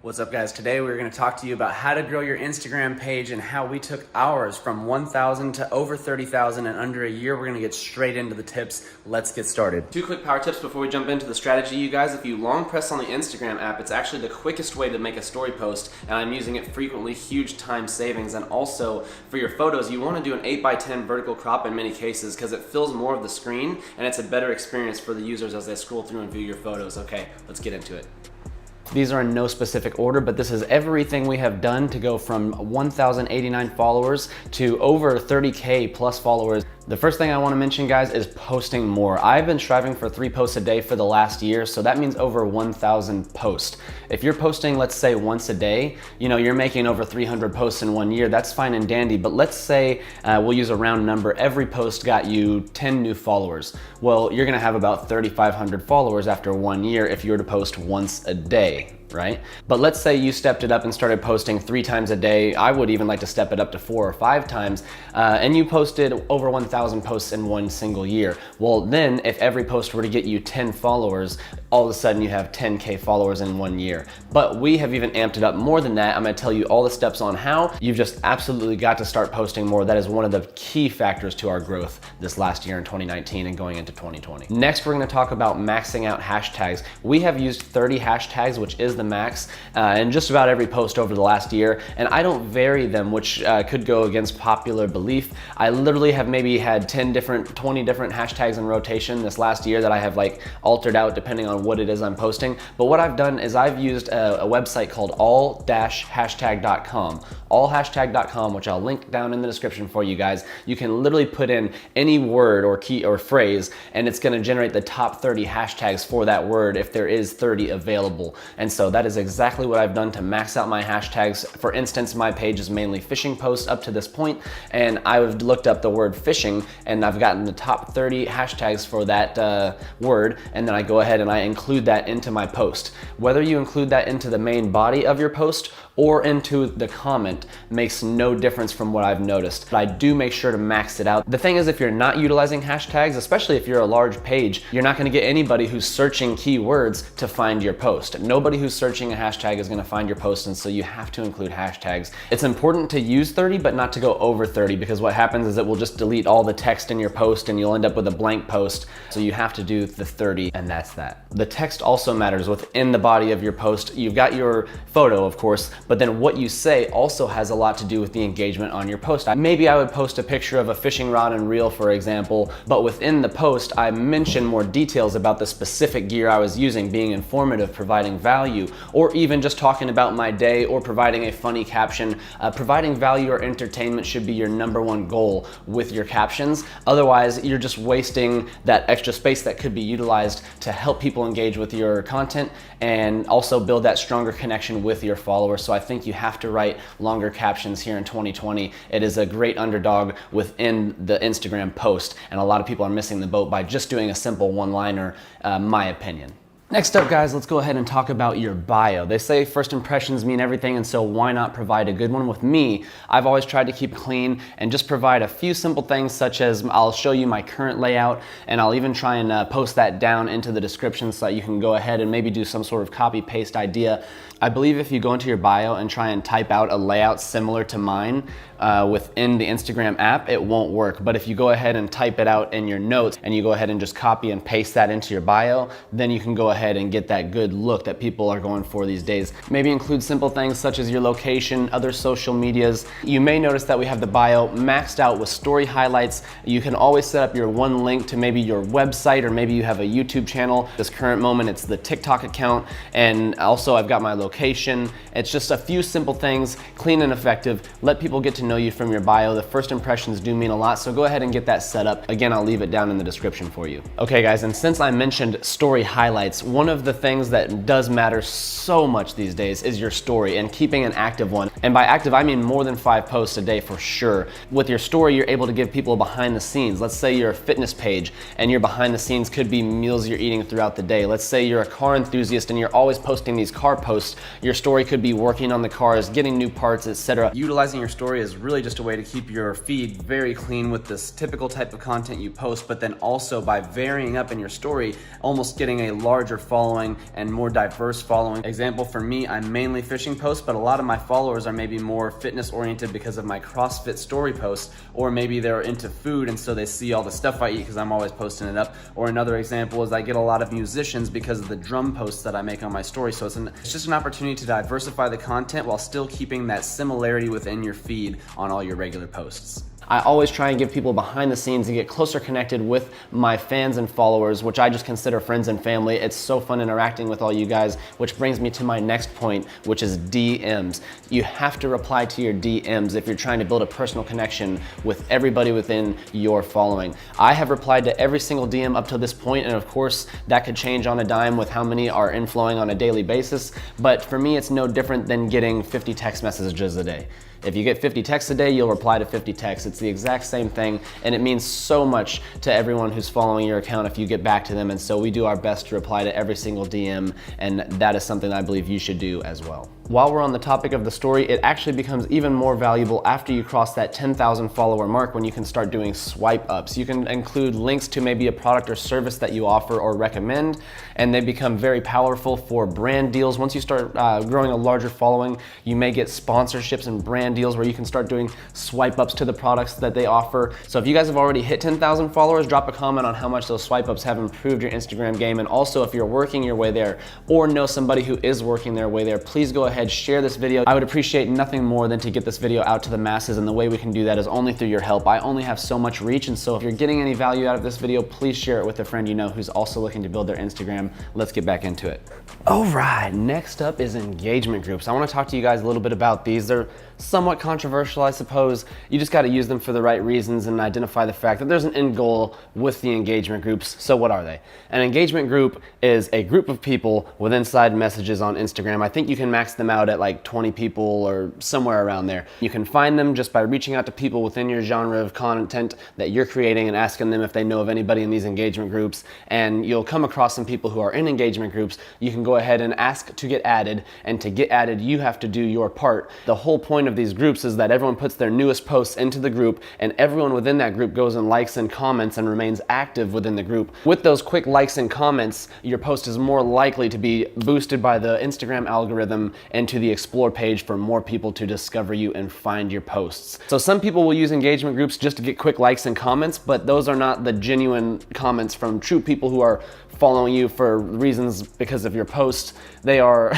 What's up, guys? Today we're going to talk to you about how to grow your Instagram page and how we took ours from 1,000 to over 30,000 in under a year. We're going to get straight into the tips. Let's get started. 2 quick power tips before we jump into the strategy, you guys. If you long press on the Instagram app, it's actually the quickest way to make a story post, and I'm using it frequently. Huge time savings. And also for your photos, you want to do an 8x10 vertical crop in many cases because it fills more of the screen and it's a better experience for the users as they scroll through and view your photos. Okay, let's get into it. These are in no specific order, but this is everything we have done to go from 1,089 followers to over 30K plus followers. The first thing I want to mention, guys, is posting more. I've been striving for 3 posts a day for the last year, so that means over 1,000 posts. If you're posting, let's say once a day, you're making over 300 posts in 1 year. That's fine and dandy, but let's say we'll use a round number. Every post got you 10 new followers. Well, you're gonna have about 3,500 followers after 1 year if you were to post once a day, right? But let's say you stepped it up and started posting 3 times a day. I would even like to step it up to 4 or 5 times, and you posted over 1,000 posts in 1 single year. Well, then if every post were to get you 10 followers, all of a sudden you have 10K followers in 1 year. But we have even amped it up more than that. I'm gonna tell you all the steps on how. You've just absolutely got to start posting more. That is one of the key factors to our growth this last year in 2019 and going into 2020. Next, we're gonna talk about maxing out hashtags. We have used 30 hashtags, which is the max, in just about every post over the last year, and I don't vary them, which could go against popular belief. I literally have maybe had 20 different hashtags in rotation this last year that I have altered out depending on what it is I'm posting. But what I've done is I've used a website called all-hashtag.com. Allhashtag.com, which I'll link down in the description for you guys. You can literally put in any word or key or phrase, and it's gonna generate the top 30 hashtags for that word if there is 30 available. And so that is exactly what I've done to max out my hashtags. For instance, my page is mainly fishing posts up to this point, and I've looked up the word fishing, and I've gotten the top 30 hashtags for that word, and then I go ahead and I include that into my post. Whether you include that into the main body of your post or into the comment makes no difference from what I've noticed. But I do make sure to max it out. The thing is, if you're not utilizing hashtags, especially if you're a large page, you're not gonna get anybody who's searching keywords to find your post. Nobody who's searching a hashtag is gonna find your post, and so you have to include hashtags. It's important to use 30, but not to go over 30, because what happens is it will just delete all the text in your post and you'll end up with a blank post. So you have to do the 30, and that's that. The text also matters within the body of your post. You've got your photo, of course, but then what you say also has a lot to do with the engagement on your post. Maybe I would post a picture of a fishing rod and reel, for example, but within the post, I mention more details about the specific gear I was using, being informative, providing value, or even just talking about my day or providing a funny caption. Providing value or entertainment should be your #1 goal with your captions. Otherwise, you're just wasting that extra space that could be utilized to help people engage with your content and also build that stronger connection with your followers. So I think you have to write longer captions here in 2020. It is a great underdog within the Instagram post, and a lot of people are missing the boat by just doing a simple one-liner, my opinion. Next up, guys, let's go ahead and talk about your bio. They say first impressions mean everything, and so why not provide a good one? With me, I've always tried to keep it clean and just provide a few simple things, such as I'll show you my current layout, and I'll even try and post that down into the description so that you can go ahead and maybe do some sort of copy-paste idea. I believe if you go into your bio and try and type out a layout similar to mine within the Instagram app, it won't work. But if you go ahead and type it out in your notes and you go ahead and just copy and paste that into your bio, then you can go ahead and get that good look that people are going for these days. Maybe include simple things such as your location, other social medias. You may notice that we have the bio maxed out with story highlights. You can always set up your one link to maybe your website, or maybe you have a YouTube channel. This current moment, it's the TikTok account, and also I've got my location. It's just a few simple things, clean and effective. Let people get to know you from your bio. The first impressions do mean a lot, so go ahead and get that set up. Again, I'll leave it down in the description for you. Okay, guys, and since I mentioned story highlights, one of the things that does matter so much these days is your story and keeping an active one. And by active, I mean more than 5 posts a day for sure. With your story, you're able to give people behind the scenes. Let's say you're a fitness page and your behind the scenes could be meals you're eating throughout the day. Let's say you're a car enthusiast and you're always posting these car posts. Your story could be working on the cars, getting new parts, etc. Utilizing your story is really just a way to keep your feed very clean with this typical type of content you post, but then also by varying up in your story, almost getting a larger larger following and more diverse following. Example, for me, I'm mainly fishing posts, but a lot of my followers are maybe more fitness oriented because of my CrossFit story posts, or maybe they're into food and so they see all the stuff I eat because I'm always posting it up. Or another example is I get a lot of musicians because of the drum posts that I make on my story. So it's just an opportunity to diversify the content while still keeping that similarity within your feed on all your regular posts. I always try and give people behind the scenes and get closer connected with my fans and followers, which I just consider friends and family. It's so fun interacting with all you guys, which brings me to my next point, which is DMs. You have to reply to your DMs if you're trying to build a personal connection with everybody within your following. I have replied to every single DM up to this point, and of course that could change on a dime with how many are inflowing on a daily basis, but for me it's no different than getting 50 text messages a day. If you get 50 texts a day, you'll reply to 50 texts. It's the exact same thing, and it means so much to everyone who's following your account if you get back to them, and so we do our best to reply to every single DM, and that is something I believe you should do as well. While we're on the topic of the story, it actually becomes even more valuable after you cross that 10,000 follower mark when you can start doing swipe ups. You can include links to maybe a product or service that you offer or recommend, and they become very powerful for brand deals. Once you start growing a larger following, you may get sponsorships and brand deals where you can start doing swipe ups to the products that they offer. So if you guys have already hit 10,000 followers, drop a comment on how much those swipe ups have improved your Instagram game. And also if you're working your way there or know somebody who is working their way there, please go ahead, share this video. I would appreciate nothing more than to get this video out to the masses, and the way we can do that is only through your help. I only have so much reach, and so if you're getting any value out of this video, please share it with a friend you know who's also looking to build their Instagram. Let's get back into it. All right, next up is engagement groups. I want to talk to you guys a little bit about these. They're somewhat controversial, I suppose. You just got to use them for the right reasons and identify the fact that there's an end goal with the engagement groups. So what are they? An engagement group is a group of people with inside messages on Instagram. I think you can max them out at like 20 people or somewhere around there. You can find them just by reaching out to people within your genre of content that you're creating and asking them if they know of anybody in these engagement groups, and you'll come across some people who are in engagement groups. You can go ahead and ask to get added, and to get added you have to do your part. The whole point of these groups is that everyone puts their newest posts into the group, and everyone within that group goes and likes and comments and remains active within the group. With those quick likes and comments, your post is more likely to be boosted by the Instagram algorithm and to the explore page for more people to discover you and find your posts. So some people will use engagement groups just to get quick likes and comments, but those are not the genuine comments from true people who are following you for reasons because of your post. They are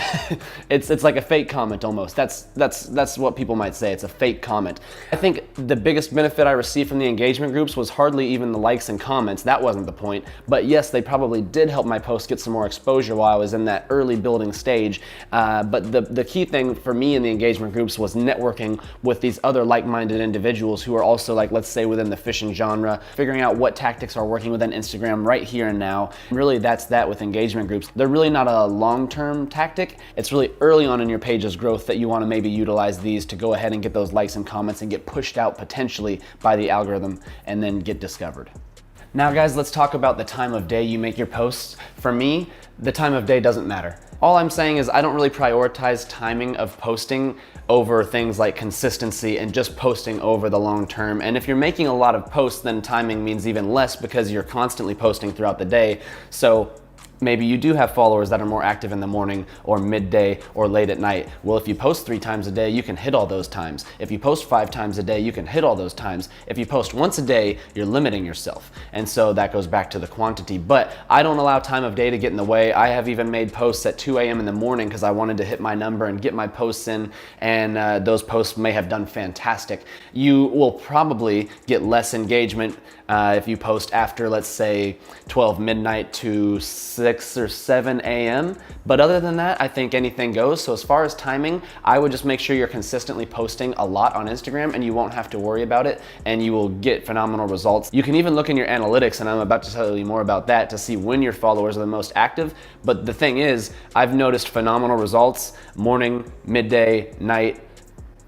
it's like a fake comment almost. That's what people might say. It's a fake comment. I think the biggest benefit I received from the engagement groups was hardly even the likes and comments. That wasn't the point. But yes, they probably did help my post get some more exposure while I was in that early building stage. But the key thing for me in the engagement groups was networking with these other like-minded individuals who are also, like, let's say within the fishing genre, figuring out what tactics are working within Instagram right here and now. Really, that's that with engagement groups. They're really not a long-term tactic. It's really early on in your page's growth that you want to maybe utilize these to go ahead and get those likes and comments and get pushed out potentially by the algorithm and then get discovered. Now guys, let's talk about the time of day you make your posts. For me, the time of day doesn't matter. All I'm saying is I don't really prioritize timing of posting over things like consistency and just posting over the long term. And if you're making a lot of posts, then timing means even less because you're constantly posting throughout the day. So maybe you do have followers that are more active in the morning or midday or late at night. Well, if you post 3 times a day, you can hit all those times. If you post 5 times a day, you can hit all those times. If you post once a day, you're limiting yourself. And so that goes back to the quantity. But I don't allow time of day to get in the way. I have even made posts at 2 a.m. in the morning because I wanted to hit my number and get my posts in, and those posts may have done fantastic. You will probably get less engagement if you post after, let's say, 12 midnight to 6 or 7 a.m. But other than that, I think anything goes. So as far as timing, I would just make sure you're consistently posting a lot on Instagram and you won't have to worry about it, and you will get phenomenal results. You can even look in your analytics, and I'm about to tell you more about that, to see when your followers are the most active. But the thing is, I've noticed phenomenal results morning, midday, night,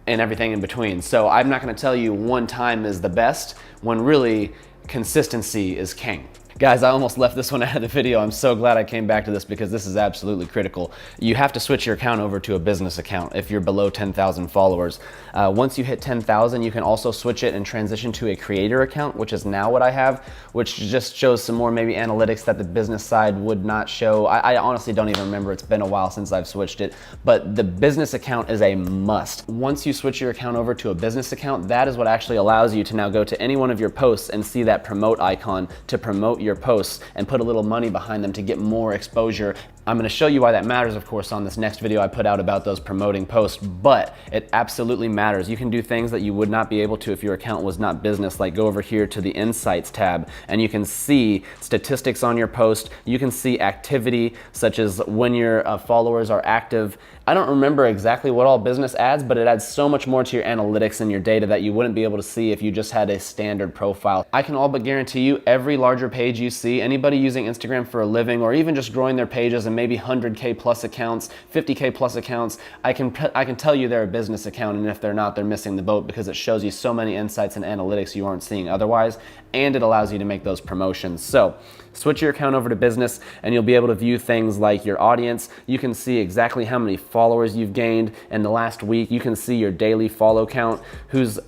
and everything in between. So I'm not gonna tell you one time is the best when really consistency is king. Guys, I almost left this one out of the video. I'm so glad I came back to this because this is absolutely critical. You have to switch your account over to a business account if you're below 10,000 followers. Once you hit 10,000, you can also switch it and transition to a creator account, which is now what I have, which just shows some more maybe analytics that the business side would not show. I honestly don't even remember. It's been a while since I've switched it, but the business account is a must. Once you switch your account over to a business account, that is what actually allows you to now go to any one of your posts and see that promote icon to promote your posts and put a little money behind them to get more exposure. I'm gonna show you why that matters, of course, on this next video I put out about those promoting posts, but it absolutely matters. You can do things that you would not be able to if your account was not business, like go over here to the Insights tab, and you can see statistics on your post. You can see activity, such as when your followers are active. I don't remember exactly what all business adds, but it adds so much more to your analytics and your data that you wouldn't be able to see if you just had a standard profile. I can all but guarantee you every larger page you see, anybody using Instagram for a living or even just growing their pages and maybe 100K plus accounts, 50K plus accounts, I can tell you they're a business account, and if they're not, they're missing the boat because it shows you so many insights and analytics you aren't seeing otherwise, and it allows you to make those promotions. So switch your account over to business and you'll be able to view things like your audience. You can see exactly how many followers you've gained in the last week. You can see your daily follow count, who's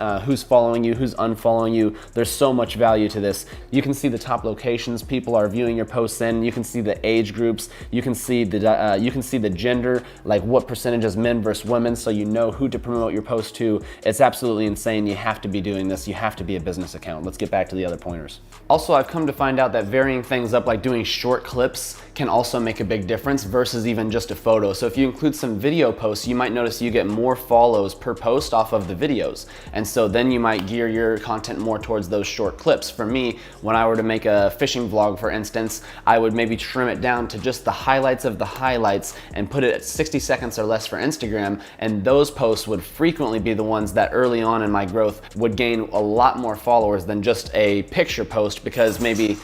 following you, who's unfollowing you. There's so much value to this. You can see the top locations people are viewing your posts in. You can see the age groups. You can see the gender, like what percentage is men versus women, so you know who to promote your post to. It's absolutely insane. You have to be doing this. You have to be a business account. Let's get back to the other pointers. Also, I've come to find out that varying things up, like doing short clips, can also make a big difference versus even just a photo. So if you include some video posts, you might notice you get more follows per post off of the videos. And so then you might gear your content more towards those short clips. For me, when I were to make a fishing vlog, for instance, I would maybe trim it down to just the highlights of the highlights and put it at 60 seconds or less for Instagram. And those posts would frequently be the ones that early on in my growth would gain a lot more followers than just a picture post, because maybe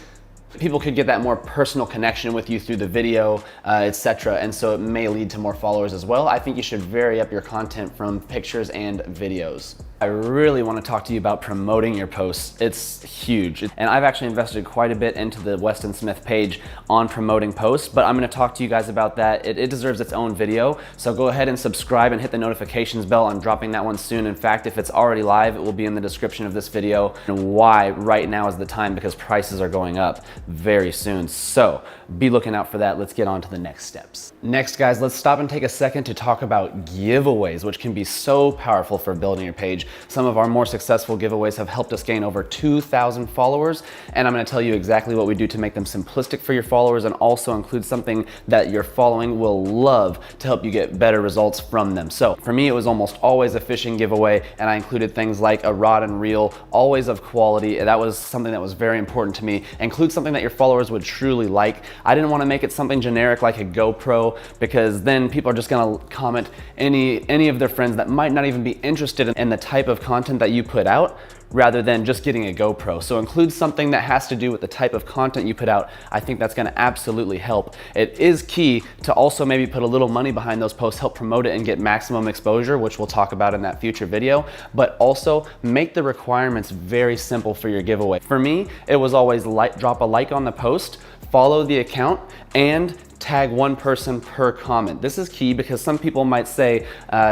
people could get that more personal connection with you through the video, etc. And so it may lead to more followers as well. I think you should vary up your content from pictures and videos. I really want to talk to you about promoting your posts. It's huge. And I've actually invested quite a bit into the Weston Smith page on promoting posts, but I'm going to talk to you guys about that. It deserves its own video. So go ahead and subscribe and hit the notifications bell. I'm dropping that one soon. In fact, if it's already live, it will be in the description of this video, and why right now is the time, because prices are going up very soon. So be looking out for that. Let's get on to the next steps. Next, guys, let's stop and take a second to talk about giveaways, which can be so powerful for building your page. Some of our more successful giveaways have helped us gain over 2,000 followers, and I'm going to tell you exactly what we do to make them simplistic for your followers and also include something that your following will love to help you get better results from them. So for me, it was almost always a fishing giveaway, and I included things like a rod and reel, always of quality. That was something that was very important to me. Include something that your followers would truly like. I didn't want to make it something generic like a GoPro, because then people are just going to comment any of their friends that might not even be interested in the type of content that you put out, rather than just getting a GoPro. So include something that has to do with the type of content you put out. I think that's gonna absolutely help. It is key to also maybe put a little money behind those posts, help promote it and get maximum exposure, which we'll talk about in that future video, but also make the requirements very simple for your giveaway. For me, it was always drop a like on the post, follow the account, and tag one person per comment. This is key because some people might say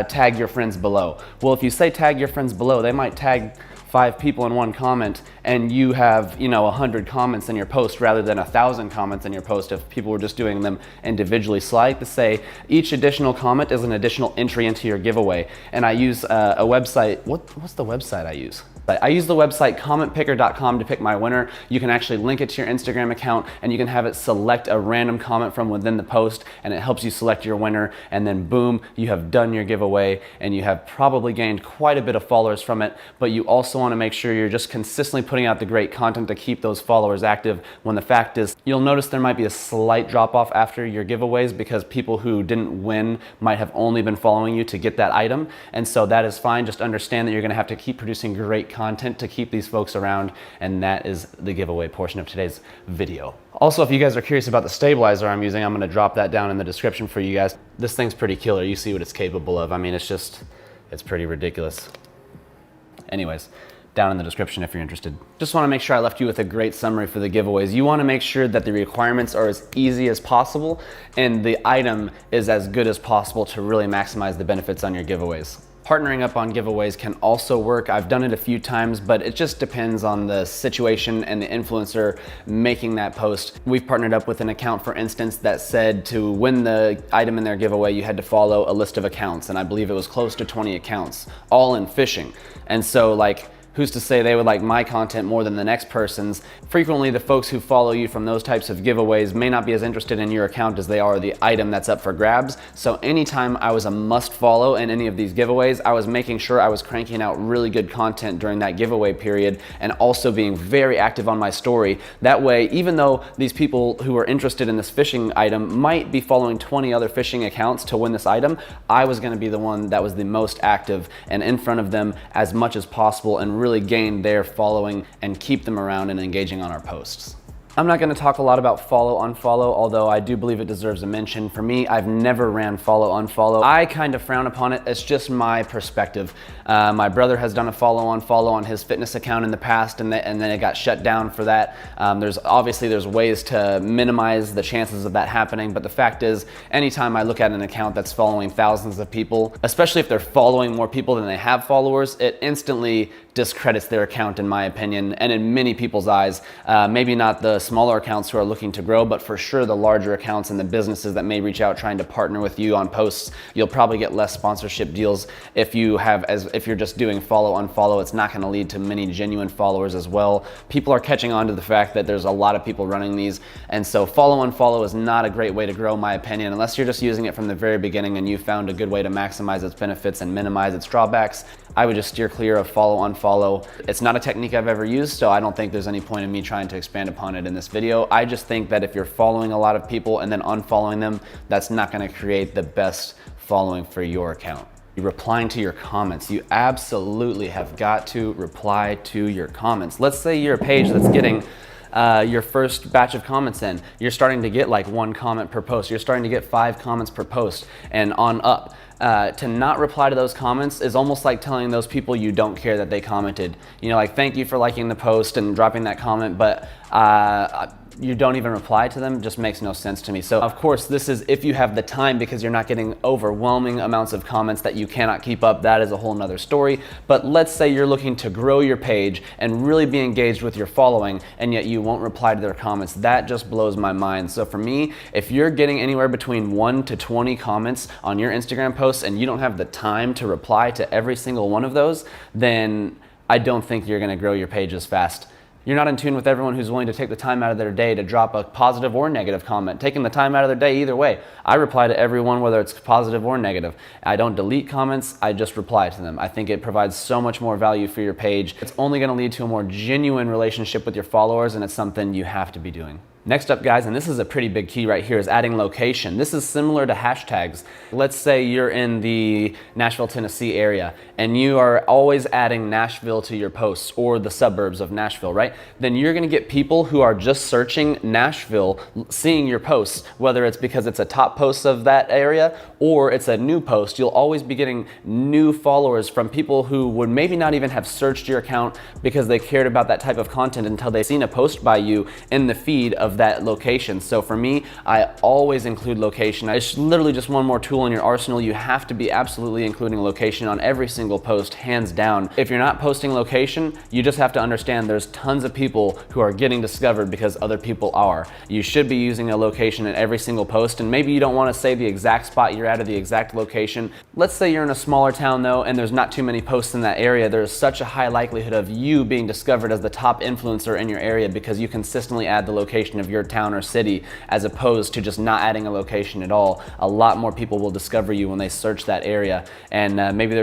tag your friends below. Well, if you say tag your friends below, they might tag 5 people in one comment, and you have 100 comments in your post rather than 1,000 comments in your post if people were just doing them individually. So I like to say each additional comment is an additional entry into your giveaway. And I use a website. What's the website I use? I use the website commentpicker.com to pick my winner. You can actually link it to your Instagram account, and you can have it select a random comment from within the post, and it helps you select your winner, and then boom, you have done your giveaway, and you have probably gained quite a bit of followers from it. But you also want to make sure you're just consistently putting out the great content to keep those followers active, when the fact is you'll notice there might be a slight drop off after your giveaways because people who didn't win might have only been following you to get that item. And so that is fine. Just understand that you're going to have to keep producing great content to keep these folks around, and that is the giveaway portion of today's video. Also, if you guys are curious about the stabilizer I'm using, I'm going to drop that down in the description for you guys. This thing's pretty killer. You see what it's capable of. I mean, it's pretty ridiculous. Anyways, down in the description if you're interested. Just want to make sure I left you with a great summary for the giveaways. You want to make sure that the requirements are as easy as possible and the item is as good as possible to really maximize the benefits on your giveaways. Partnering up on giveaways can also work. I've done it a few times, but it just depends on the situation and the influencer making that post. We've partnered up with an account, for instance, that said to win the item in their giveaway, you had to follow a list of accounts, and I believe it was close to 20 accounts, all in fishing. And so like, who's to say they would like my content more than the next person's? Frequently, the folks who follow you from those types of giveaways may not be as interested in your account as they are the item that's up for grabs. So anytime I was a must follow in any of these giveaways, I was making sure I was cranking out really good content during that giveaway period and also being very active on my story. That way, even though these people who are interested in this fishing item might be following 20 other fishing accounts to win this item, I was gonna be the one that was the most active and in front of them as much as possible and really gain their following and keep them around and engaging on our posts. I'm not going to talk a lot about follow unfollow, although I do believe it deserves a mention. For me, I've never ran follow unfollow. I kind of frown upon it. It's just my perspective. My brother has done a follow unfollow on his fitness account in the past, and then it got shut down for that. There's ways to minimize the chances of that happening, but the fact is, anytime I look at an account that's following thousands of people, especially if they're following more people than they have followers, it instantly discredits their account in my opinion, and in many people's eyes. Maybe not the smaller accounts who are looking to grow, but for sure the larger accounts and the businesses that may reach out trying to partner with you on posts, you'll probably get less sponsorship deals if you're just doing follow unfollow. It's not going to lead to many genuine followers as well. People are catching on to the fact that there's a lot of people running these, and so follow unfollow is not a great way to grow, in my opinion, unless you're just using it from the very beginning and you found a good way to maximize its benefits and minimize its drawbacks. I would just steer clear of follow unfollow. It's not a technique I've ever used, so I don't think there's any point in me trying to expand upon it in this video. I just think that if you're following a lot of people and then unfollowing them, that's not going to create the best following for your account. You're replying to your comments. You absolutely have got to reply to your comments. Let's say you're a page that's getting your first batch of comments in. You're starting to get like 1 comment per post. You're starting to get 5 comments per post and on up. To not reply to those comments is almost like telling those people you don't care that they commented. You know, like, thank you for liking the post and dropping that comment, but you don't even reply to them. Just makes no sense to me. So of course, this is if you have the time, because you're not getting overwhelming amounts of comments that you cannot keep up. That is a whole nother story. But let's say you're looking to grow your page and really be engaged with your following, and yet you won't reply to their comments. That just blows my mind. So for me, if you're getting anywhere between 1 to 20 comments on your Instagram posts and you don't have the time to reply to every single one of those, then I don't think you're gonna grow your page as fast. You're not in tune with everyone who's willing to take the time out of their day to drop a positive or negative comment. Taking the time out of their day either way. I reply to everyone, whether it's positive or negative. I don't delete comments, I just reply to them. I think it provides so much more value for your page. It's only gonna lead to a more genuine relationship with your followers, and it's something you have to be doing. Next up, guys, and this is a pretty big key right here, is adding location. This is similar to hashtags. Let's say you're in the Nashville, Tennessee area, and you are always adding Nashville to your posts, or the suburbs of Nashville, right? Then you're gonna get people who are just searching Nashville, seeing your posts, whether it's because it's a top post of that area or it's a new post. You'll always be getting new followers from people who would maybe not even have searched your account because they cared about that type of content until they've seen a post by you in the feed of that location. So for me, I always include location. It's literally just one more tool in your arsenal. You have to be absolutely including location on every single post, hands down. If you're not posting location, you just have to understand there's tons of people who are getting discovered because other people are. You should be using a location in every single post, and maybe you don't want to say the exact spot you're at or the exact location. Let's say you're in a smaller town though, and there's not too many posts in that area. There's such a high likelihood of you being discovered as the top influencer in your area because you consistently add the location of your town or city, as opposed to just not adding a location at all. A lot more people will discover you when they search that area, and maybe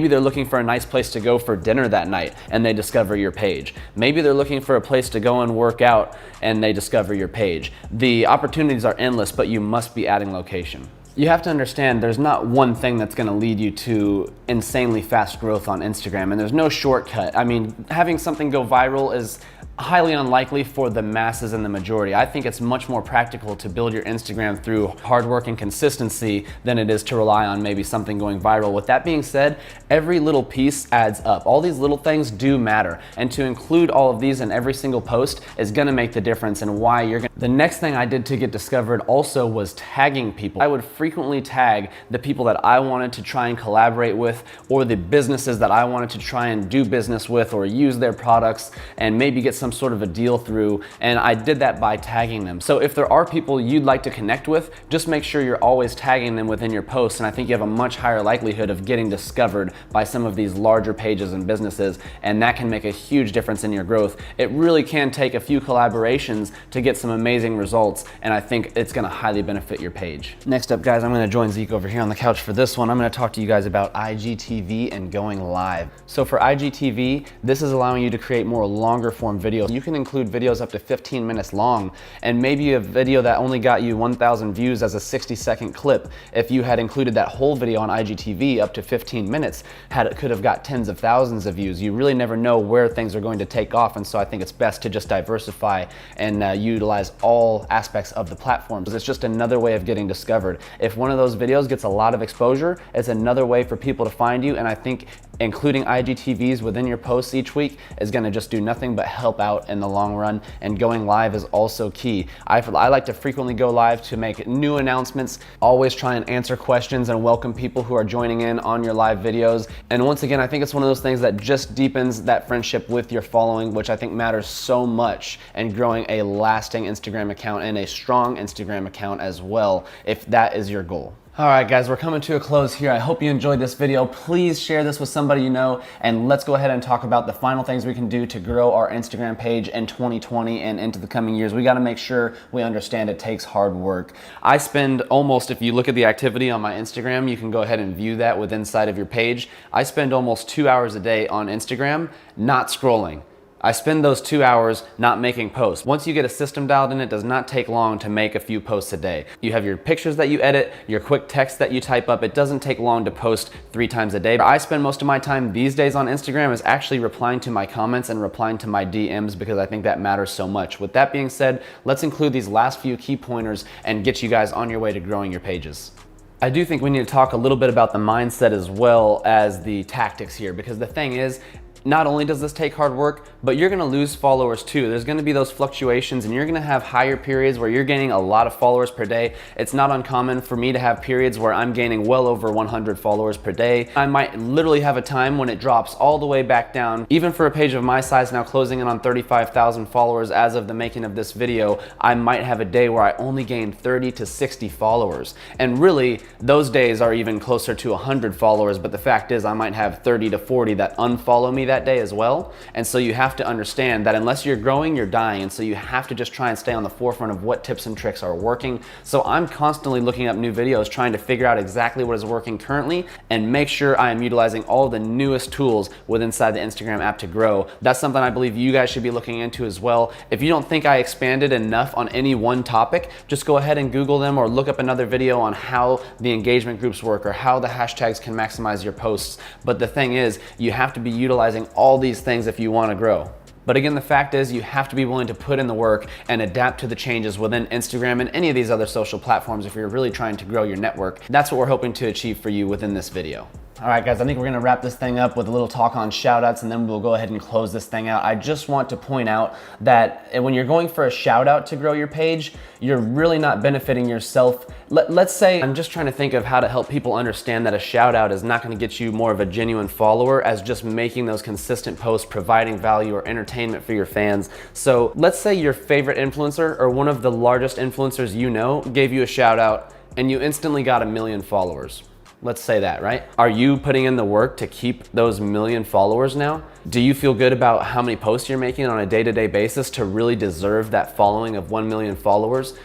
they're looking for a nice place to go for dinner that night and they discover your page. Maybe they're looking for a place to go and work out and they discover your page. The opportunities are endless, but you must be adding location. You have to understand there's not one thing that's gonna lead you to insanely fast growth on Instagram, and there's no shortcut. I mean, having something go viral is highly unlikely for the masses and the majority. I think it's much more practical to build your Instagram through hard work and consistency than it is to rely on maybe something going viral. With that being said, every little piece adds up. All these little things do matter, and to include all of these in every single post is gonna make the difference in why you're gonna. The next thing I did to get discovered also was tagging people. I would frequently tag the people that I wanted to try and collaborate with, or the businesses that I wanted to try and do business with or use their products and maybe get some sort of a deal through, and I did that by tagging them. So if there are people you'd like to connect with, just make sure you're always tagging them within your posts, and I think you have a much higher likelihood of getting discovered by some of these larger pages and businesses, and that can make a huge difference in your growth. It really can take a few collaborations to get some amazing results, and I think it's gonna highly benefit your page. Next up, guys, I'm gonna join Zeke over here on the couch for this one. I'm gonna talk to you guys about IGTV and going live. So for IGTV, this is allowing you to create more longer form videos. You can include videos up to 15 minutes long, and maybe a video that only got you 1,000 views as a 60-second clip, if you had included that whole video on IGTV up to 15 minutes, could have got tens of thousands of views. You really never know where things are going to take off, and so I think it's best to just diversify and utilize all aspects of the platforms. It's just another way of getting discovered. If one of those videos gets a lot of exposure, it's another way for people to find you, and I think including IGTVs within your posts each week is gonna just do nothing but help out in the long run, and going live is also key. I like to frequently go live to make new announcements, always try and answer questions and welcome people who are joining in on your live videos. And once again, I think it's one of those things that just deepens that friendship with your following, which I think matters so much in growing a lasting Instagram account and a strong Instagram account as well, if that is your goal. All right, guys, we're coming to a close here. I hope you enjoyed this video. Please share this with somebody you know, and let's go ahead and talk about the final things we can do to grow our Instagram page in 2020 and into the coming years. We gotta make sure we understand it takes hard work. I spend almost, if you look at the activity on my Instagram, you can go ahead and view that with inside of your page. I spend almost 2 hours a day on Instagram, not scrolling. I spend those 2 hours not making posts. Once you get a system dialed in, it does not take long to make a few posts a day. You have your pictures that you edit, your quick text that you type up. It doesn't take long to post 3 times a day. I spend most of my time these days on Instagram is actually replying to my comments and replying to my DMs, because I think that matters so much. With that being said, let's include these last few key pointers and get you guys on your way to growing your pages. I do think we need to talk a little bit about the mindset as well as the tactics here, because the thing is, not only does this take hard work, but you're gonna lose followers too. There's gonna be those fluctuations, and you're gonna have higher periods where you're gaining a lot of followers per day. It's not uncommon for me to have periods where I'm gaining well over 100 followers per day. I might literally have a time when it drops all the way back down. Even for a page of my size now, closing in on 35,000 followers as of the making of this video, I might have a day where I only gain 30 to 60 followers. And really, those days are even closer to 100 followers, but the fact is I might have 30 to 40 that unfollow me that day as well. And so you have to understand that unless you're growing, you're dying. And so you have to just try and stay on the forefront of what tips and tricks are working. So I'm constantly looking up new videos, trying to figure out exactly what is working currently and make sure I am utilizing all the newest tools within inside the Instagram app to grow. That's something I believe you guys should be looking into as well. If you don't think I expanded enough on any one topic, just go ahead and Google them or look up another video on how the engagement groups work or how the hashtags can maximize your posts. But the thing is, you have to be utilizing all these things if you want to grow. But again, the fact is you have to be willing to put in the work and adapt to the changes within Instagram and any of these other social platforms if you're really trying to grow your network. That's what we're hoping to achieve for you within this video. All right, guys, I think we're gonna wrap this thing up with a little talk on shoutouts, and then we'll go ahead and close this thing out. I just want to point out that when you're going for a shoutout to grow your page, you're really not benefiting yourself. Let's say, I'm just trying to think of how to help people understand that a shoutout is not gonna get you more of a genuine follower as just making those consistent posts, providing value or entertainment for your fans. So let's say your favorite influencer or one of the largest influencers you know gave you a shoutout and you instantly got 1 million followers. Let's say that, right? Are you putting in the work to keep those 1 million followers now? Do you feel good about how many posts you're making on a day-to-day basis to really deserve that following of 1 million followers?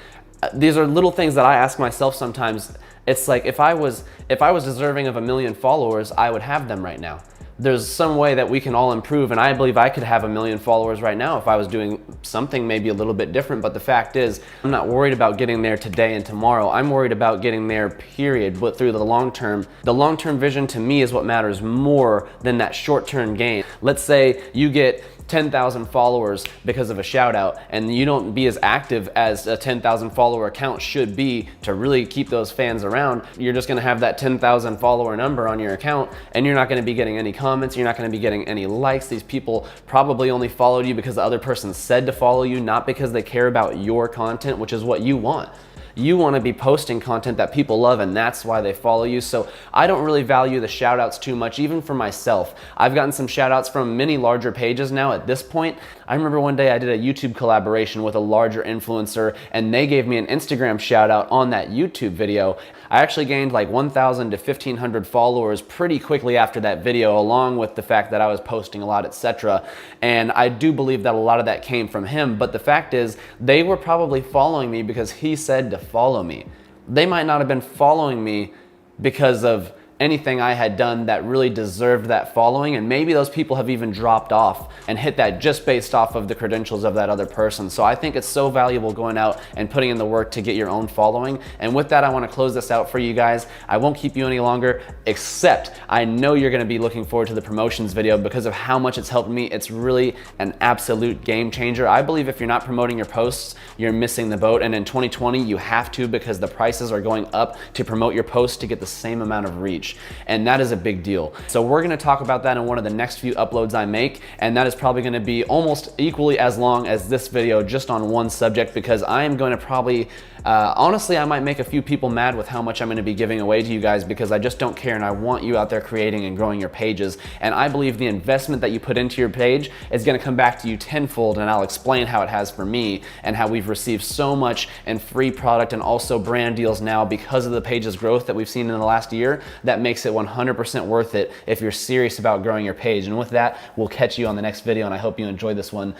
These are little things that I ask myself sometimes. It's like, if I was deserving of 1 million followers, I would have them right now. There's some way that we can all improve, and I believe I could have 1 million followers right now if I was doing something maybe a little bit different. But the fact is, I'm not worried about getting there today and tomorrow. I'm worried about getting there, period. But through the long term vision to me is what matters more than that short-term gain. Let's say you get 10,000 followers because of a shout out, and you don't be as active as a 10,000 follower account should be to really keep those fans around, you're just gonna have that 10,000 follower number on your account, and you're not gonna be getting any comments, you're not gonna be getting any likes. These people probably only followed you because the other person said to follow you, not because they care about your content, which is what you want. You want to be posting content that people love, and that's why they follow you. So I don't really value the shout outs too much, even for myself. I've gotten some shout outs from many larger pages now at this point. I remember one day I did a YouTube collaboration with a larger influencer, and they gave me an Instagram shout out on that YouTube video. I actually gained like 1,000 to 1,500 followers pretty quickly after that video, along with the fact that I was posting a lot, etc. And I do believe that a lot of that came from him, but the fact is they were probably following me because he said to follow me. They might not have been following me because of anything I had done that really deserved that following, and maybe those people have even dropped off and hit that just based off of the credentials of that other person. So I think it's so valuable going out and putting in the work to get your own following. And with that, I want to close this out for you guys. I won't keep you any longer, except I know you're going to be looking forward to the promotions video because of how much it's helped me. It's really an absolute game changer. I believe if you're not promoting your posts, you're missing the boat, and in 2020 you have to, because the prices are going up to promote your posts to get the same amount of reach. And that is a big deal. So we're gonna talk about that in one of the next few uploads I make, and that is probably gonna be almost equally as long as this video just on one subject, because I am going to probably, honestly, I might make a few people mad with how much I'm gonna be giving away to you guys, because I just don't care, and I want you out there creating and growing your pages. And I believe the investment that you put into your page is gonna come back to you tenfold, and I'll explain how it has for me and how we've received so much in free product and also brand deals now because of the page's growth that we've seen in the last year. That makes it 100% worth it if you're serious about growing your page. And with that, we'll catch you on the next video, and I hope you enjoyed this one.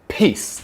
Peace.